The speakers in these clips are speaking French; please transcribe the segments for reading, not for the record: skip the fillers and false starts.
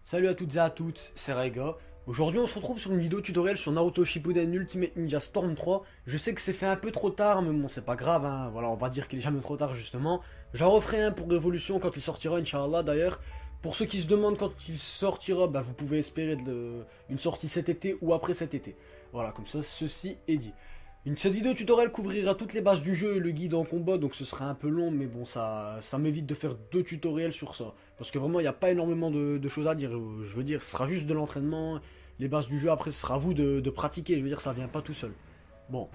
Salut à toutes et à toutes, c'est Raiga. Aujourd'hui on se retrouve sur une vidéo tutoriel sur Naruto Shippuden Ultimate Ninja Storm 3. Je sais que c'est fait un peu trop tard, mais bon c'est pas grave, hein. Voilà, on va dire qu'il est jamais trop tard justement. J'en referai un pour Révolution quand il sortira, Inch'Allah d'ailleurs. Pour ceux qui se demandent quand il sortira, bah, vous pouvez espérer une sortie cet été ou après cet été. Voilà, comme ça ceci est dit. Cette vidéo tutoriel couvrira toutes les bases du jeu et le guide en combat, donc ce sera un peu long, mais bon, ça m'évite de faire deux tutoriels sur ça. Parce que vraiment, il n'y a pas énormément de choses à dire. Je veux dire, ce sera juste de l'entraînement. Les bases du jeu, après, ce sera à vous de pratiquer. Je veux dire, ça vient pas tout seul. Bon,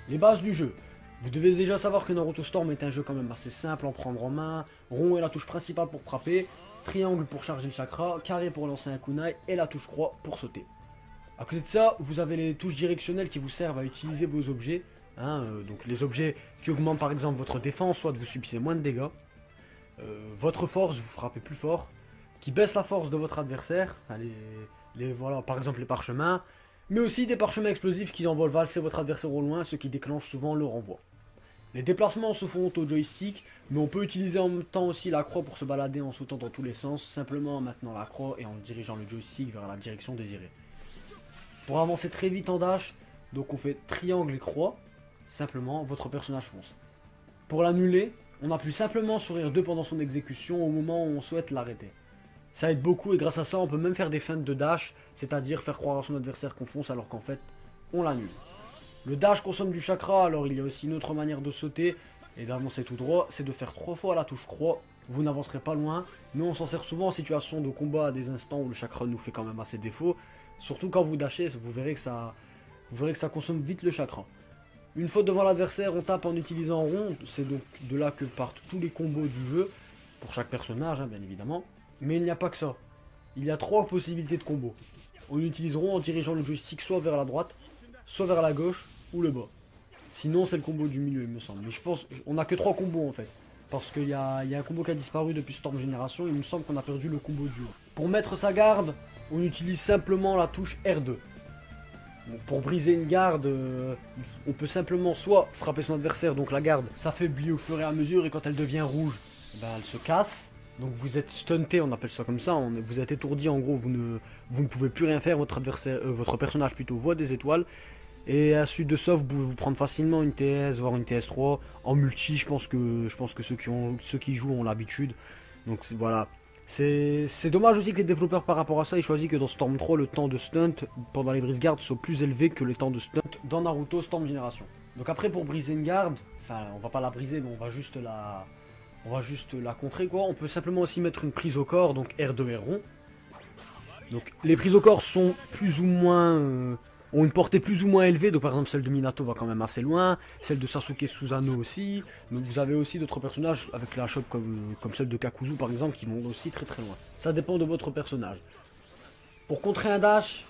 les bases du jeu. Vous devez déjà savoir que Naruto Storm est un jeu quand même assez simple à en prendre en main. Rond est la touche principale pour frapper. Triangle pour charger le chakra. Carré pour lancer un kunai. Et la touche croix pour sauter. À côté de ça, vous avez les touches directionnelles qui vous servent à utiliser vos objets. Donc les objets qui augmentent par exemple votre défense, soit vous subissez moins de dégâts. Votre force, vous frappez plus fort. Qui baisse la force de votre adversaire. Enfin, voilà, par exemple les parchemins. Mais aussi des parchemins explosifs qui envoient valser votre adversaire au loin, ce qui déclenche souvent le renvoi. Les déplacements se font au joystick, mais on peut utiliser en même temps aussi la croix pour se balader en sautant dans tous les sens, simplement en maintenant la croix et en dirigeant le joystick vers la direction désirée. Pour avancer très vite en dash, donc on fait triangle et croix, simplement votre personnage fonce. Pour l'annuler, on appuie simplement sur R2 pendant son exécution au moment où on souhaite l'arrêter. Ça aide beaucoup et grâce à ça on peut même faire des feintes de dash, c'est-à-dire faire croire à son adversaire qu'on fonce alors qu'en fait on l'annule. Le dash consomme du chakra, alors il y a aussi une autre manière de sauter et d'avancer tout droit, c'est de faire 3 fois la touche croix. Vous n'avancerez pas loin, mais on s'en sert souvent en situation de combat à des instants où le chakra nous fait quand même assez défaut. Surtout quand vous dashez, vous verrez que ça consomme vite le chakra. Une fois devant l'adversaire, on tape en utilisant rond. C'est donc de là que partent tous les combos du jeu. Pour chaque personnage, bien évidemment. Mais il n'y a pas que ça. Il y a 3 possibilités de combos. On utilise rond en dirigeant le joystick soit vers la droite, soit vers la gauche, ou le bas. Sinon c'est le combo du milieu il me semble. Mais je pense on n'a que 3 combos en fait. Parce qu'il y a un combo qui a disparu depuis Storm Génération. Il me semble qu'on a perdu le combo du haut. Pour mettre sa garde, on utilise simplement la touche R2. Donc pour briser une garde, on peut simplement soit frapper son adversaire, donc la garde s'affaiblit au fur et à mesure, et quand elle devient rouge, ben elle se casse. Donc vous êtes stunté, on appelle ça comme ça, vous êtes étourdi, en gros vous ne pouvez plus rien faire, votre personnage plutôt voit des étoiles. Et à la suite de ça, vous pouvez vous prendre facilement une TS, voire une TS3. En multi, je pense que ceux qui jouent ont l'habitude. Donc voilà. C'est dommage aussi que les développeurs par rapport à ça, ils choisissent que dans Storm 3, le temps de stunt pendant les brise-gardes soit plus élevé que le temps de stunt dans Naruto Storm Génération. Donc après, pour briser une garde, enfin on va pas la briser, mais on va juste la contrer quoi. On peut simplement aussi mettre une prise au corps, donc R2 et rond. Donc les prises au corps sont plus ou moins... ont une portée plus ou moins élevée, donc par exemple celle de Minato va quand même assez loin, celle de Sasuke Susanoo aussi, donc vous avez aussi d'autres personnages avec la chope comme celle de Kakuzu par exemple qui vont aussi très très loin. Ça dépend de votre personnage. Pour contrer un dash,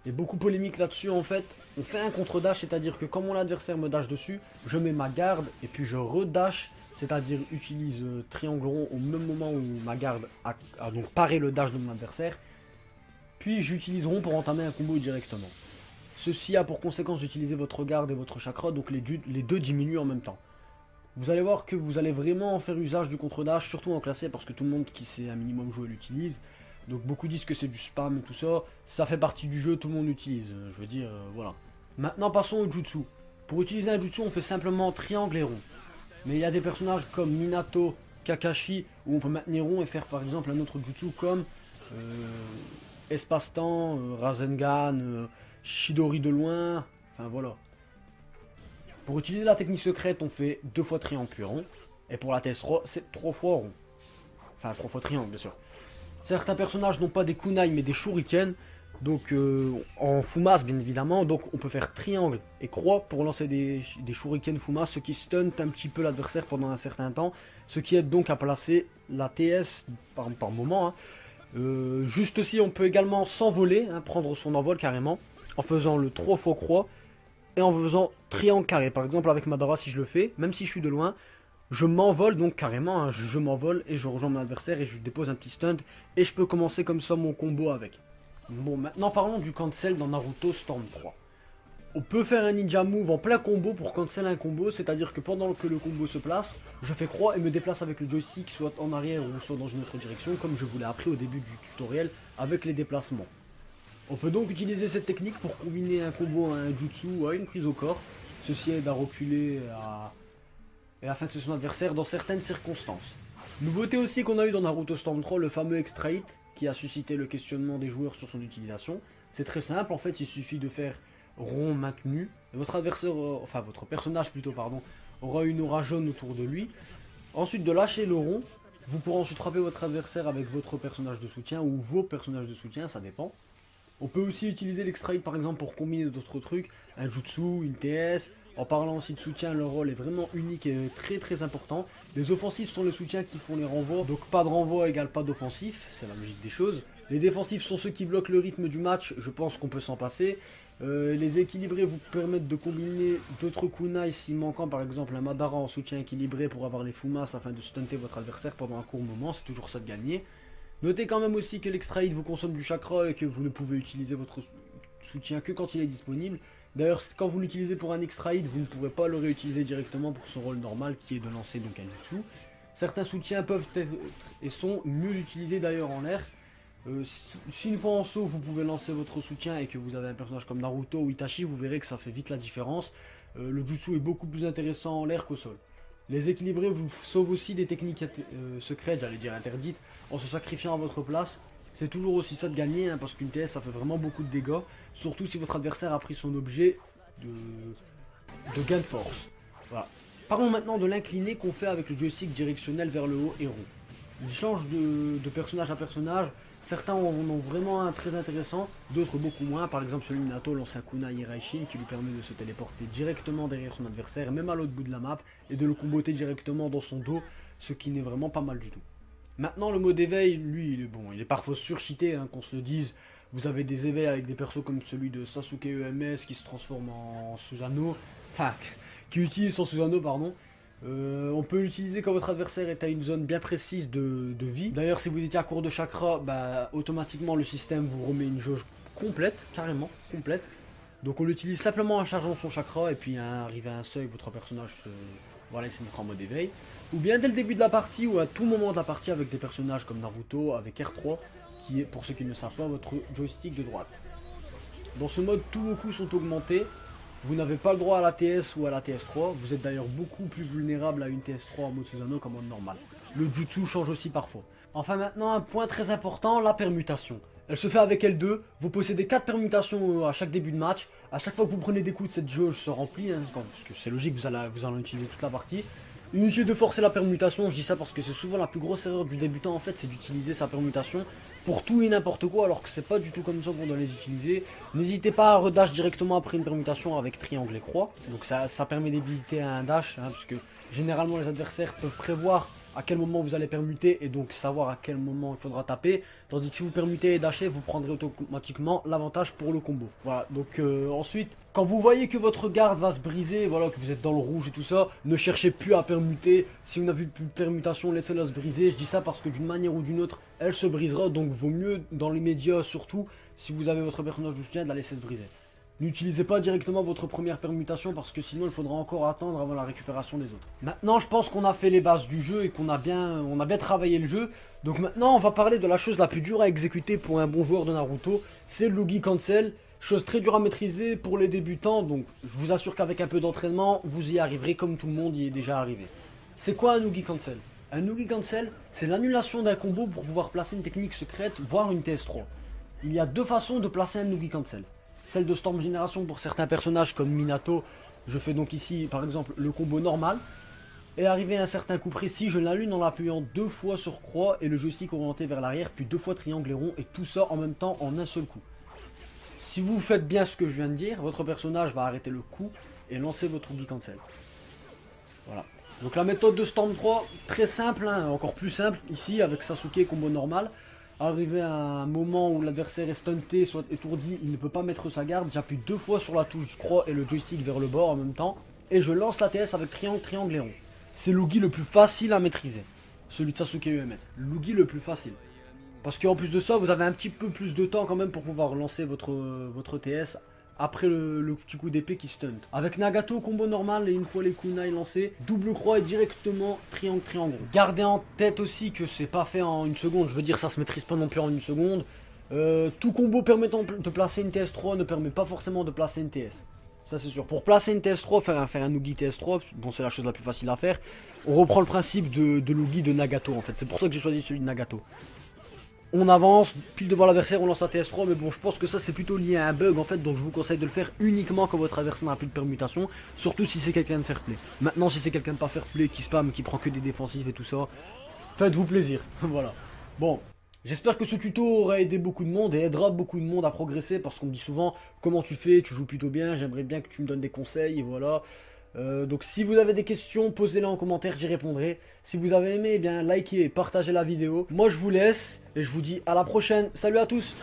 il y a beaucoup de polémique là-dessus en fait, on fait un contre-dash, c'est-à-dire que quand mon adversaire me dash dessus, je mets ma garde et puis je redash, c'est-à-dire utilise triangle rond au même moment où ma garde a donc paré le dash de mon adversaire, puis j'utilise rond pour entamer un combo directement. Ceci a pour conséquence d'utiliser votre garde et votre chakra, donc les deux diminuent en même temps. Vous allez voir que vous allez vraiment en faire usage du contre-dash, surtout en classé, parce que tout le monde qui sait un minimum jouer l'utilise. Donc beaucoup disent que c'est du spam et tout ça, ça fait partie du jeu, tout le monde l'utilise, je veux dire, voilà. Maintenant passons au jutsu. Pour utiliser un jutsu, on fait simplement triangle et rond. Mais il y a des personnages comme Minato, Kakashi, où on peut maintenir rond et faire par exemple un autre jutsu comme Espace-temps, Rasengan, Chidori de loin, enfin voilà. Pour utiliser la technique secrète, on fait 2 fois triangle puis rond. Et pour la TS3, c'est 3 fois rond. Enfin 3 fois triangle bien sûr. Certains personnages n'ont pas des kunai mais des shurikens. Donc en Fumas bien évidemment. Donc on peut faire triangle et croix pour lancer des shurikens Fumas. Ce qui stun un petit peu l'adversaire pendant un certain temps. Ce qui aide donc à placer la TS par moment. Juste aussi on peut également s'envoler, prendre son envol carrément. En faisant le 3 fois croix et en faisant triangle carré. Par exemple avec Madara si je le fais, même si je suis de loin, je m'envole donc carrément, je m'envole et je rejoins mon adversaire et je dépose un petit stunt et je peux commencer comme ça mon combo avec. Bon maintenant parlons du cancel dans Naruto Storm 3. On peut faire un ninja move en plein combo pour cancel un combo, c'est-à-dire que pendant que le combo se place, je fais croix et me déplace avec le joystick soit en arrière ou soit dans une autre direction, comme je vous l'ai appris au début du tutoriel avec les déplacements. On peut donc utiliser cette technique pour combiner un combo à un jutsu ou à une prise au corps. Ceci aide à reculer et à feinter son adversaire dans certaines circonstances. Nouveauté aussi qu'on a eu dans Naruto Storm 3, le fameux Extra Hit qui a suscité le questionnement des joueurs sur son utilisation. C'est très simple, en fait il suffit de faire rond maintenu, et votre adversaire, enfin votre personnage plutôt pardon, aura une aura jaune autour de lui. Ensuite de lâcher le rond, vous pourrez ensuite frapper votre adversaire avec votre personnage de soutien ou vos personnages de soutien, ça dépend. On peut aussi utiliser l'extra hit par exemple pour combiner d'autres trucs, un jutsu, une TS. En parlant aussi de soutien, leur rôle est vraiment unique et très important. Les offensifs sont les soutiens qui font les renvois, donc pas de renvoi égale pas d'offensif, c'est la logique des choses. Les défensifs sont ceux qui bloquent le rythme du match, je pense qu'on peut s'en passer. Les équilibrés vous permettent de combiner d'autres kunai si manquant, par exemple un Madara en soutien équilibré pour avoir les Fumas afin de stunter votre adversaire pendant un court moment, c'est toujours ça de gagner. Notez quand même aussi que l'extra hit vous consomme du chakra et que vous ne pouvez utiliser votre soutien que quand il est disponible. D'ailleurs, quand vous l'utilisez pour un extra hit, vous ne pourrez pas le réutiliser directement pour son rôle normal qui est de lancer donc un jutsu. Certains soutiens peuvent être et sont mieux utilisés d'ailleurs en l'air. Si une fois en saut vous pouvez lancer votre soutien et que vous avez un personnage comme Naruto ou Itachi, vous verrez que ça fait vite la différence. Le jutsu est beaucoup plus intéressant en l'air qu'au sol. Les équilibrer vous sauvent aussi des techniques secrètes, j'allais dire interdites, en se sacrifiant à votre place. C'est toujours aussi ça de gagner, hein, parce qu'une TS ça fait vraiment beaucoup de dégâts, surtout si votre adversaire a pris son objet de gain de force. Voilà. Parlons maintenant de l'incliné qu'on fait avec le joystick directionnel vers le haut et rond. Il change de personnage à personnage, certains en ont vraiment un très intéressant, d'autres beaucoup moins. Par exemple celui de Minato lance un kunai Hiraishin qui lui permet de se téléporter directement derrière son adversaire, même à l'autre bout de la map, et de le comboter directement dans son dos, ce qui n'est vraiment pas mal du tout. Maintenant le mode éveil, lui, il est parfois surcheaté, hein, qu'on se le dise. Vous avez des éveils avec des persos comme celui de Sasuke EMS qui se transforme en Susanoo, enfin, qui utilise son Susanoo, pardon. On peut l'utiliser quand votre adversaire est à une zone bien précise de vie. D'ailleurs, si vous étiez à court de chakra, bah, automatiquement le système vous remet une jauge complète, carrément complète. Donc on l'utilise simplement en chargeant son chakra et puis arrivé à un seuil, votre personnage voilà, il se mettra en mode éveil. Ou bien dès le début de la partie ou à tout moment de la partie avec des personnages comme Naruto avec R3, qui est, pour ceux qui ne savent pas, votre joystick de droite. Dans ce mode, tous vos coups sont augmentés. Vous n'avez pas le droit à la TS ou à la TS3. Vous êtes d'ailleurs beaucoup plus vulnérable à une TS3 en mode Susanoo qu'en mode normal. Le jutsu change aussi parfois. Enfin maintenant, un point très important, la permutation. Elle se fait avec L2. Vous possédez 4 permutations à chaque début de match. À chaque fois que vous prenez des coups, cette jauge se remplit, hein, parce que c'est logique, vous allez utiliser toute la partie. Inutile de forcer la permutation, je dis ça parce que c'est souvent la plus grosse erreur du débutant en fait, c'est d'utiliser sa permutation pour tout et n'importe quoi, alors que c'est pas du tout comme ça qu'on doit les utiliser. N'hésitez pas à redash directement après une permutation avec triangle et croix, donc ça permet d'éviter un dash, hein, parce que généralement les adversaires peuvent prévoir à quel moment vous allez permuter et donc savoir à quel moment il faudra taper, tandis que si vous permutez et dashez, vous prendrez automatiquement l'avantage pour le combo. Voilà, donc ensuite, quand vous voyez que votre garde va se briser, voilà, que vous êtes dans le rouge et tout ça, ne cherchez plus à permuter. Si vous n'avez plus de permutation, laissez-la se briser. Je dis ça parce que d'une manière ou d'une autre, elle se brisera, donc vaut mieux dans les médias, surtout si vous avez votre personnage de soutien, de la laisser se briser. N'utilisez pas directement votre première permutation parce que sinon il faudra encore attendre avant la récupération des autres. Maintenant je pense qu'on a fait les bases du jeu et qu'on a bien travaillé le jeu. Donc maintenant on va parler de la chose la plus dure à exécuter pour un bon joueur de Naruto. C'est le Logi Cancel. Chose très dure à maîtriser pour les débutants. Donc je vous assure qu'avec un peu d'entraînement vous y arriverez comme tout le monde y est déjà arrivé. C'est quoi un Logi Cancel? Un Logi Cancel, c'est l'annulation d'un combo pour pouvoir placer une technique secrète, voire une TS3. Il y a deux façons de placer un Logi Cancel. Celle de Storm Génération pour certains personnages comme Minato. Je fais donc ici par exemple le combo normal. Et arrivé à un certain coup précis, je l'allume en l'appuyant 2 fois sur croix et le joystick orienté vers l'arrière, puis 2 fois triangle et rond, et tout ça en même temps en un seul coup. Si vous faites bien ce que je viens de dire, votre personnage va arrêter le coup et lancer votre Logi Cancel. Voilà. Donc la méthode de Storm 3, très simple, hein, encore plus simple ici avec Sasuke combo normal. Arrivé à un moment où l'adversaire est stunté, soit étourdi, il ne peut pas mettre sa garde, j'appuie 2 fois sur la touche croix et le joystick vers le bord en même temps, et je lance la TS avec triangle, triangle et rond. C'est le Logi le plus facile à maîtriser, celui de Sasuke EMS, le Logi le plus facile. Parce qu'en plus de ça, vous avez un petit peu plus de temps quand même pour pouvoir lancer votre TS après le petit coup d'épée qui stunt. Avec Nagato, combo normal, et une fois les kunai lancés, double croix et directement triangle triangle. Gardez en tête aussi que c'est pas fait en une seconde, je veux dire ça se maîtrise pas non plus en une seconde. Tout combo permettant de placer une TS3 ne permet pas forcément de placer une TS. Ça c'est sûr. Pour placer une TS3, faire un Oogie TS3, bon c'est la chose la plus facile à faire. On reprend le principe de l'Oogie de Nagato en fait. C'est pour ça que j'ai choisi celui de Nagato. On avance, pile devant l'adversaire, on lance la TS3, mais bon je pense que ça c'est plutôt lié à un bug en fait, donc je vous conseille de le faire uniquement quand votre adversaire n'a plus de permutation, surtout si c'est quelqu'un de fair play. Maintenant si c'est quelqu'un de pas fair play, qui spam, qui prend que des défensifs et tout ça, faites-vous plaisir, voilà. Bon, j'espère que ce tuto aura aidé beaucoup de monde et aidera beaucoup de monde à progresser, parce qu'on me dit souvent comment tu fais, tu joues plutôt bien, j'aimerais bien que tu me donnes des conseils, et voilà. Donc si vous avez des questions, posez-les en commentaire, j'y répondrai. Si vous avez aimé, eh bien likez et partagez la vidéo. Moi je vous laisse et je vous dis à la prochaine. Salut à tous!